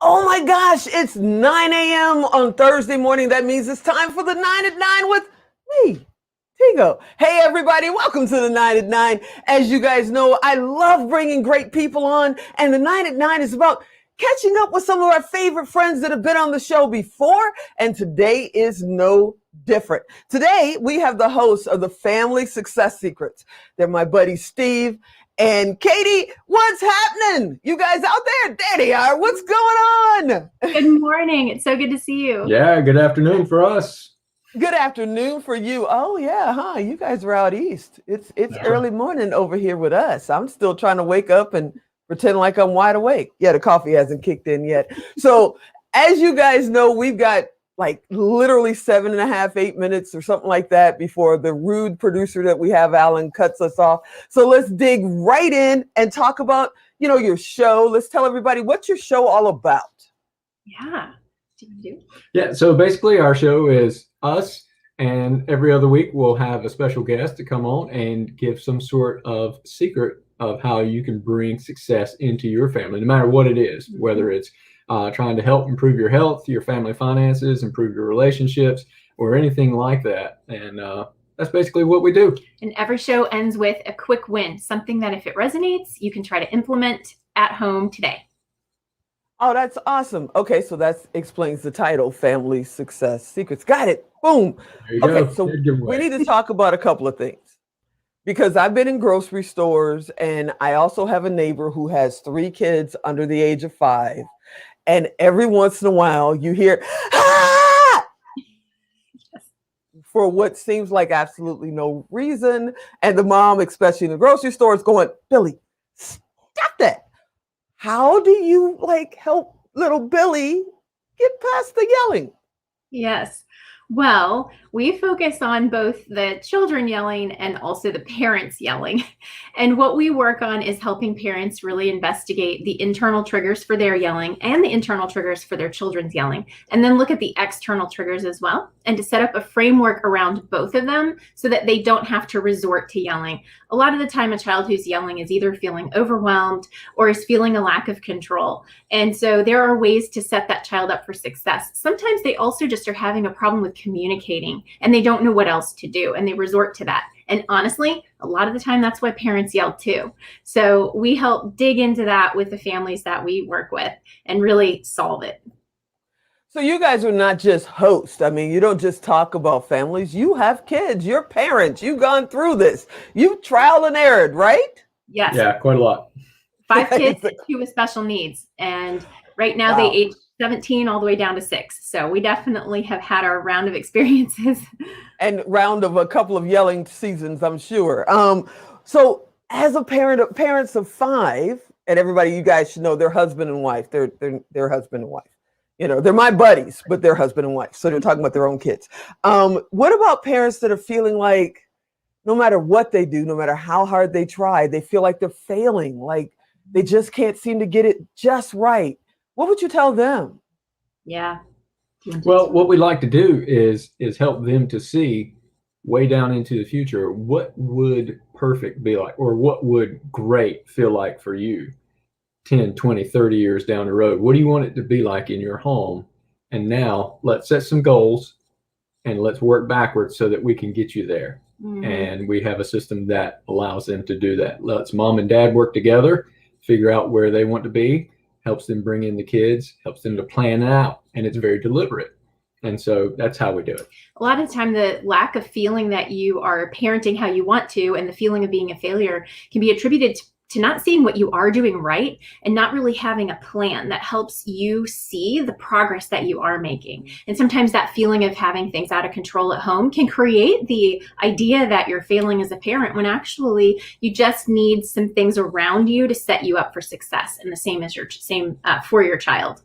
Oh my gosh, it's 9 a.m. on Thursday morning. That means it's time for the 9 at 9 with me, Tigo. Hey everybody, welcome to the 9 at 9. As you guys know, I love bringing great people on, and the 9 at 9 is about catching up with some of our favorite friends that have been on the show before, and today is no different. Today, we have the hosts of the Family Success Secrets. They're my buddy Steve and Katie. What's happening? You guys out there? There they are. What's going on? Good morning. It's so good to see you. Yeah, good afternoon for us. Good afternoon for you. Oh yeah, huh? You guys are out east. It's early morning over here with us. I'm still trying to wake up and pretend like I'm wide awake. Yeah, the coffee hasn't kicked in yet. So as you guys know, we've got like literally 7.5, 8 minutes or something like that before the rude producer that we have, Alan, cuts us off. So let's dig right in and talk about, your show. Let's tell everybody, what's your show all about? Yeah. Yeah, so basically our show is us, and every other week we'll have a special guest to come on and give some sort of secret of how you can bring success into your family, no matter what it is, whether it's trying to help improve your health, your family finances, improve your relationships, or anything like that. And that's basically what we do. And every show ends with a quick win, something that if it resonates, you can try to implement at home today. Oh, that's awesome. Okay, so that explains the title, Family Success Secrets. Got it. Boom. Okay, so we need to talk about a couple of things. Because I've been in grocery stores, and I also have a neighbor who has 3 kids under the age of 5. And every once in a while you hear, ah! For what seems like absolutely no reason. And the mom, especially in the grocery store, is going, Billy, stop that. How do you help little Billy get past the yelling? Yes. Well, we focus on both the children yelling and also the parents yelling. And what we work on is helping parents really investigate the internal triggers for their yelling and the internal triggers for their children's yelling, and then look at the external triggers as well, and to set up a framework around both of them so that they don't have to resort to yelling. A lot of the time, a child who's yelling is either feeling overwhelmed or is feeling a lack of control. And so there are ways to set that child up for success. Sometimes they also just are having a problem with communicating and they don't know what else to do, and they resort to that. And honestly, a lot of the time that's why parents yell too. So we help dig into that with the families that we work with and really solve it. So you guys are not just hosts. I mean, you don't just talk about families. You have kids. You're parents. You've gone through this. You've trial and errored, right? Yes. Yeah, quite a lot. 5 kids, 2 with special needs. And right now they age 17 all the way down to 6. So we definitely have had our round of experiences. And round of a couple of yelling seasons, I'm sure. So as a parents of 5, and everybody, you guys should know they're husband and wife. They're husband and wife. They're my buddies, but they're husband and wife. So they're talking about their own kids. What about parents that are feeling like no matter what they do, no matter how hard they try, they feel like they're failing, like they just can't seem to get it just right? What would you tell them? Yeah. Well, what we like to do is help them to see way down into the future, what would perfect be like, or what would great feel like for you? 10, 20, 30 years down the road? What do you want it to be like in your home? And now let's set some goals and let's work backwards so that we can get you there. Mhm. And we have a system that allows them to do that. Lets mom and dad work together, figure out where they want to be, helps them bring in the kids, helps them to plan out, and it's very deliberate. And so that's how we do it. A lot of the time, the lack of feeling that you are parenting how you want to and the feeling of being a failure can be attributed to not seeing what you are doing right and not really having a plan that helps you see the progress that you are making. And sometimes that feeling of having things out of control at home can create the idea that you're failing as a parent when actually you just need some things around you to set you up for success, and the same as for your child.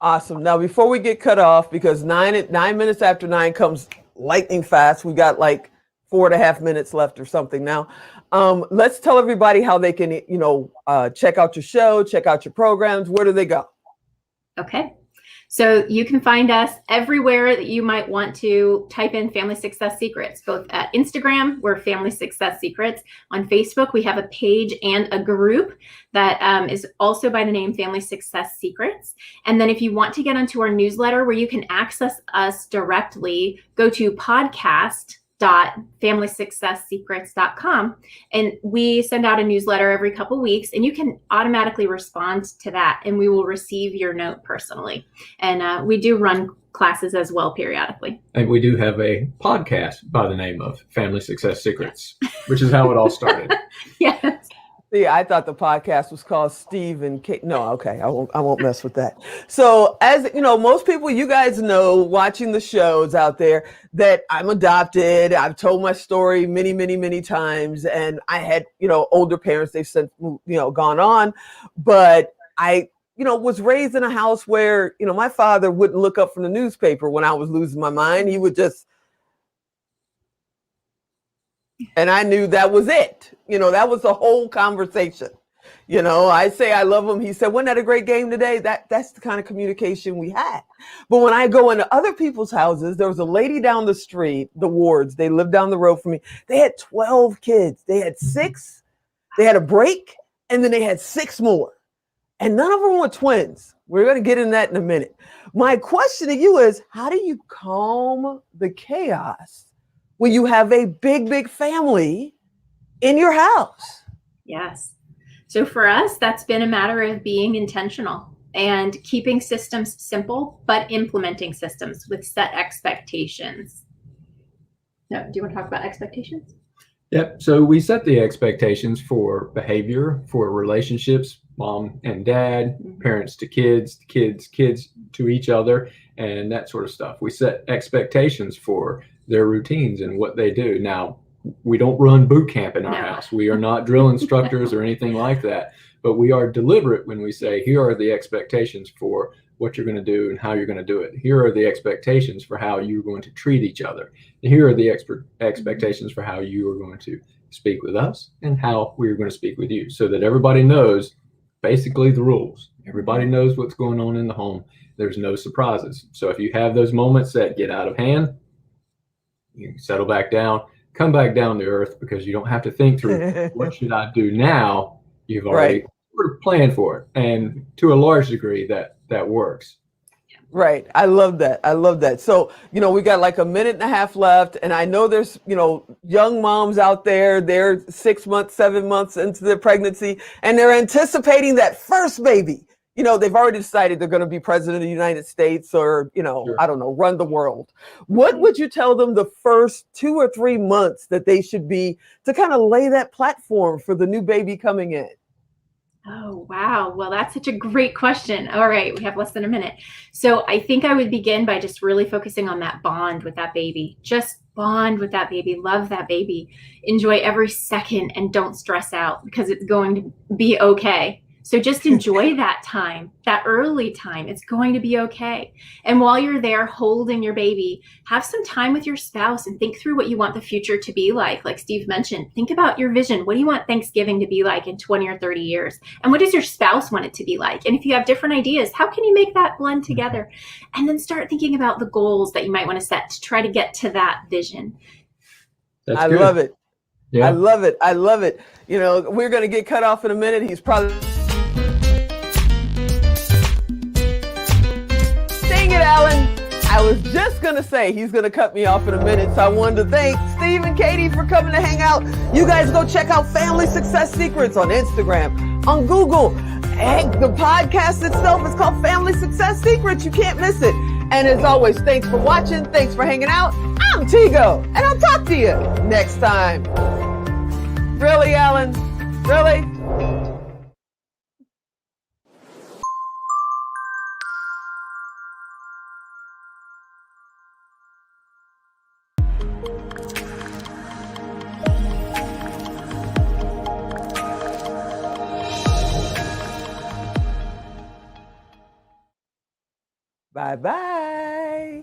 Awesome. Now, before we get cut off, because 9 minutes after 9 comes lightning fast, we got like 4.5 minutes left or something now. Let's tell everybody how they can, check out your show, check out your programs. Where do they go? Okay. So you can find us everywhere that you might want to type in Family Success Secrets, both at Instagram, we're Family Success Secrets. On Facebook, we have a page and a group that is also by the name Family Success Secrets. And then if you want to get onto our newsletter where you can access us directly, go to podcast.familysuccesssecrets.com, and we send out a newsletter every couple weeks, and you can automatically respond to that, and we will receive your note personally. And we do run classes as well periodically. And we do have a podcast by the name of Family Success Secrets, which is how it all started. Yes. See, I thought the podcast was called Steve and Kate. No, okay, I won't mess with that. So, as you know, most people, you guys know, watching the shows out there, that I'm adopted. I've told my story many, many, many times, and I had, older parents. They've since, gone on, but I, was raised in a house where, my father wouldn't look up from the newspaper when I was losing my mind. He would just. And I knew that was it. That was the whole conversation. I say I love him. He said, wasn't that a great game today? That's the kind of communication we had. But when I go into other people's houses, there was a lady down the street, the Wards, they lived down the road from me. They had 12 kids. They had 6. They had a break, and then they had 6 more. And none of them were twins. We're going to get in that in a minute. My question to you is, how do you calm the chaos when you have a big, big family in your house? Yes. So for us, that's been a matter of being intentional and keeping systems simple, but implementing systems with set expectations. No, do you want to talk about expectations? Yep. So we set the expectations for behavior, for relationships, mom and dad, parents to kids, kids to each other, and that sort of stuff. We set expectations for their routines and what they do. Now, we don't run boot camp in our house. We are not drill instructors or anything like that, but we are deliberate when we say, here are the expectations for what you're going to do and how you're going to do it. Here are the expectations for how you're going to treat each other. And here are the expectations for how you are going to speak with us and how we're going to speak with you, so that everybody knows basically the rules. Everybody knows what's going on in the home. There's no surprises. So if you have those moments that get out of hand, you settle back down, come back down to earth, because you don't have to think through what should I do now. You've already sort of planned for it, and to a large degree that works. Right. I love that. I love that. So, we got like 1.5 minutes left, and I know there's, young moms out there, they're 6 months, 7 months into their pregnancy, and they're anticipating that first baby. They've already decided they're going to be president of the United States or, Sure. I don't know, run the world. What would you tell them the first 2 or 3 months that they should be to kind of lay that platform for the new baby coming in? Oh, wow. Well, that's such a great question. All right. We have less than a minute. So I think I would begin by just really focusing on that bond with that baby. Just bond with that baby. Love that baby. Enjoy every second and don't stress out, because it's going to be okay. So just enjoy that time, that early time. It's going to be okay. And while you're there holding your baby, have some time with your spouse and think through what you want the future to be like. Like Steve mentioned, think about your vision. What do you want Thanksgiving to be like in 20 or 30 years? And what does your spouse want it to be like? And if you have different ideas, how can you make that blend together? And then start thinking about the goals that you might want to set to try to get to that vision. I love it. Yeah. I love it. I love it. We're going to get cut off in a minute. He's probably I was just going to say he's going to cut me off in a minute. So I wanted to thank Steve and Katie for coming to hang out. You guys go check out Family Success Secrets on Instagram, on Google. Heck, the podcast itself is called Family Success Secrets. You can't miss it. And as always, thanks for watching. Thanks for hanging out. I'm Tigo, and I'll talk to you next time. Really, Alan? Really? Bye-bye.